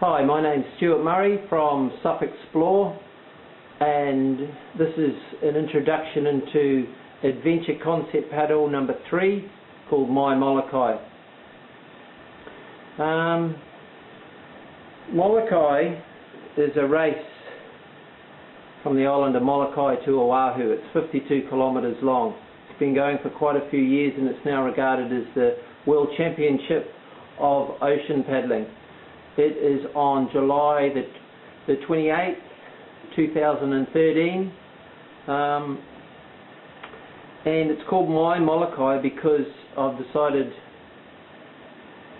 Hi, my name's Stuart Murray from SupExplore, and this is an introduction into adventure concept paddle number 3 called My Molokai. Molokai is a race from the island of Molokai to Oahu. It's 52 kilometres long. It's been going for quite a few years, and it's now regarded as the World Championship of Ocean Paddling. It is on July the 28th, 2013, and it's called My Molokai because I've decided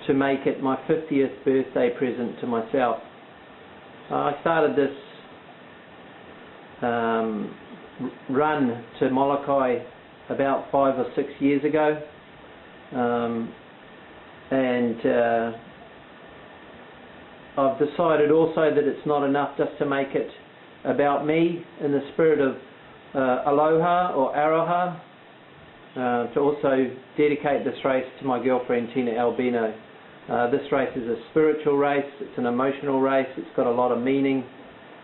to make it my 50th birthday present to myself. I started this run to Molokai about 5 or 6 years ago, and I've decided also that it's not enough just to make it about me in the spirit of aloha or aroha, to also dedicate this race to my girlfriend Tina Albino. This race is a spiritual race, it's an emotional race, it's got a lot of meaning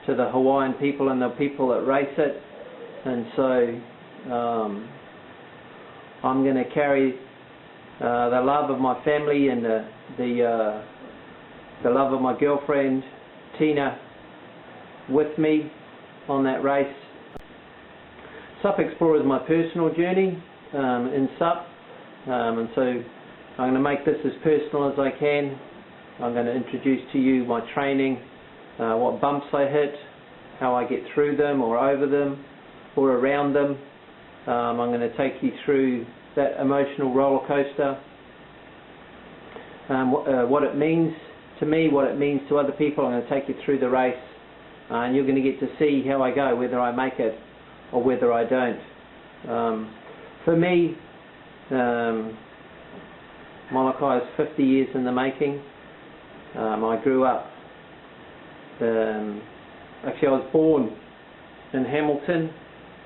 to the Hawaiian people and the people that race it, and so I'm going to carry the love of my family and the love of my girlfriend Tina with me on that race. SupExplore is my personal journey in Sup, and so I'm going to make this as personal as I can. I'm going to introduce to you my training, what bumps I hit, how I get through them or over them or around them. I'm going to take you through that emotional roller coaster, what it means to me, what it means to other people. I'm going to take you through the race, and you're going to get to see how I go, whether I make it or whether I don't. For me, Molokai is 50 years in the making. I grew up, actually I was born in Hamilton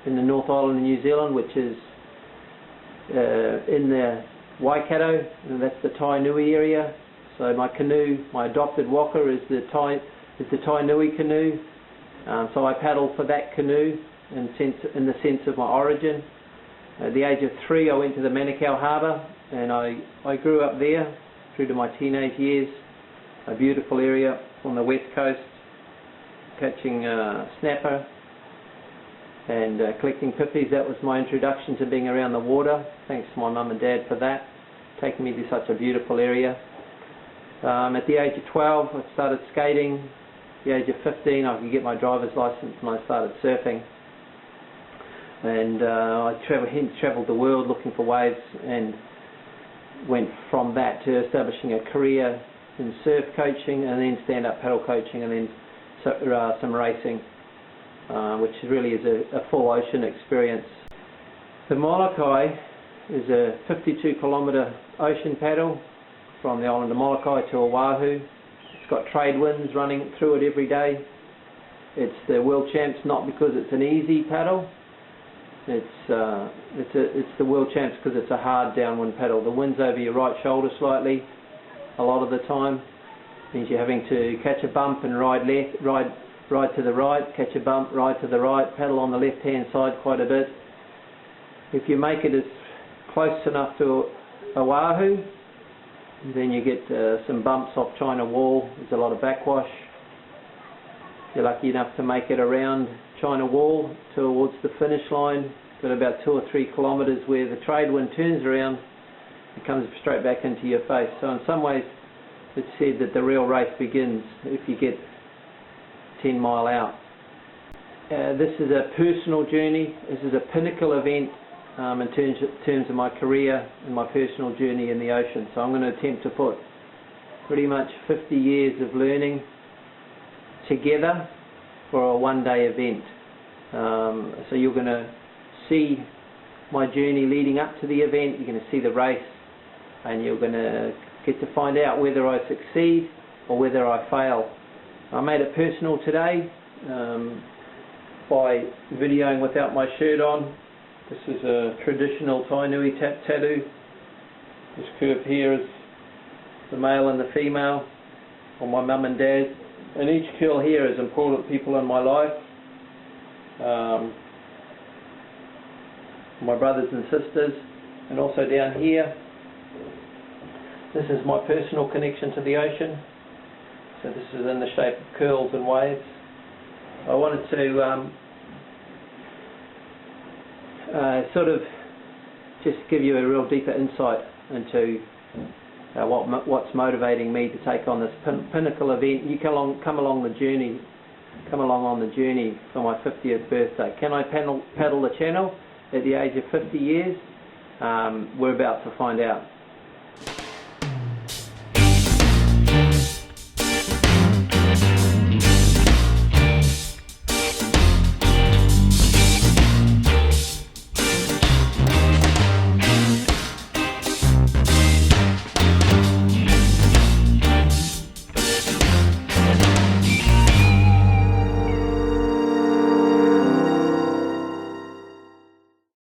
in the North Island of New Zealand, which is in the Waikato, and that's the Tainui area. So my canoe, my adopted waka, is the Tainui canoe. So I paddle for that canoe in the sense of my origin. At the age of 3, I went to the Manukau Harbour, and I grew up there through to my teenage years. A beautiful area on the west coast, catching snapper and collecting pippies. That was my introduction to being around the water. Thanks to my mum and dad for that, taking me to such a beautiful area. At the age of 12, I started skating. At the age of 15, I could get my driver's license, and I started surfing. And I travelled the world looking for waves, and went from that to establishing a career in surf coaching, and then stand-up paddle coaching, and then some racing, which really is a full ocean experience. The Molokai is a 52-kilometre ocean paddle from the island of Molokai to Oahu. It's got trade winds running through it every day. It's the world champs not because it's an easy paddle. It's the world champs because it's a hard downwind paddle. The wind's over your right shoulder slightly a lot of the time. Means you're having to catch a bump and ride to the right, catch a bump, ride to the right, paddle on the left-hand side quite a bit. If you make it as close enough to Oahu, then you get some bumps off China Wall. There's a lot of backwash. You're lucky enough to make it around China Wall towards the finish line. Got about 2 or 3 kilometres where the trade wind turns around and comes straight back into your face. So in some ways it's said that the real race begins if you get 10 mile out. This is a personal journey. This is a pinnacle event in terms of my career and my personal journey in the ocean. So I'm going to attempt to put pretty much 50 years of learning together for a one-day event. So you're going to see my journey leading up to the event, you're going to see the race, and you're going to get to find out whether I succeed or whether I fail. I made it personal today by videoing without my shirt on. This is a traditional Tainui tattoo. This curve here is the male and the female. or my mum and dad, and each curl here is important people in my life. My brothers and sisters, and also down here, this is my personal connection to the ocean. So this is in the shape of curls and waves. I wanted to sort of just give you a real deeper insight into what's motivating me to take on this pinnacle event. You come along the journey, on the journey for my 50th birthday. Can I paddle the channel at the age of 50 years? We're about to find out.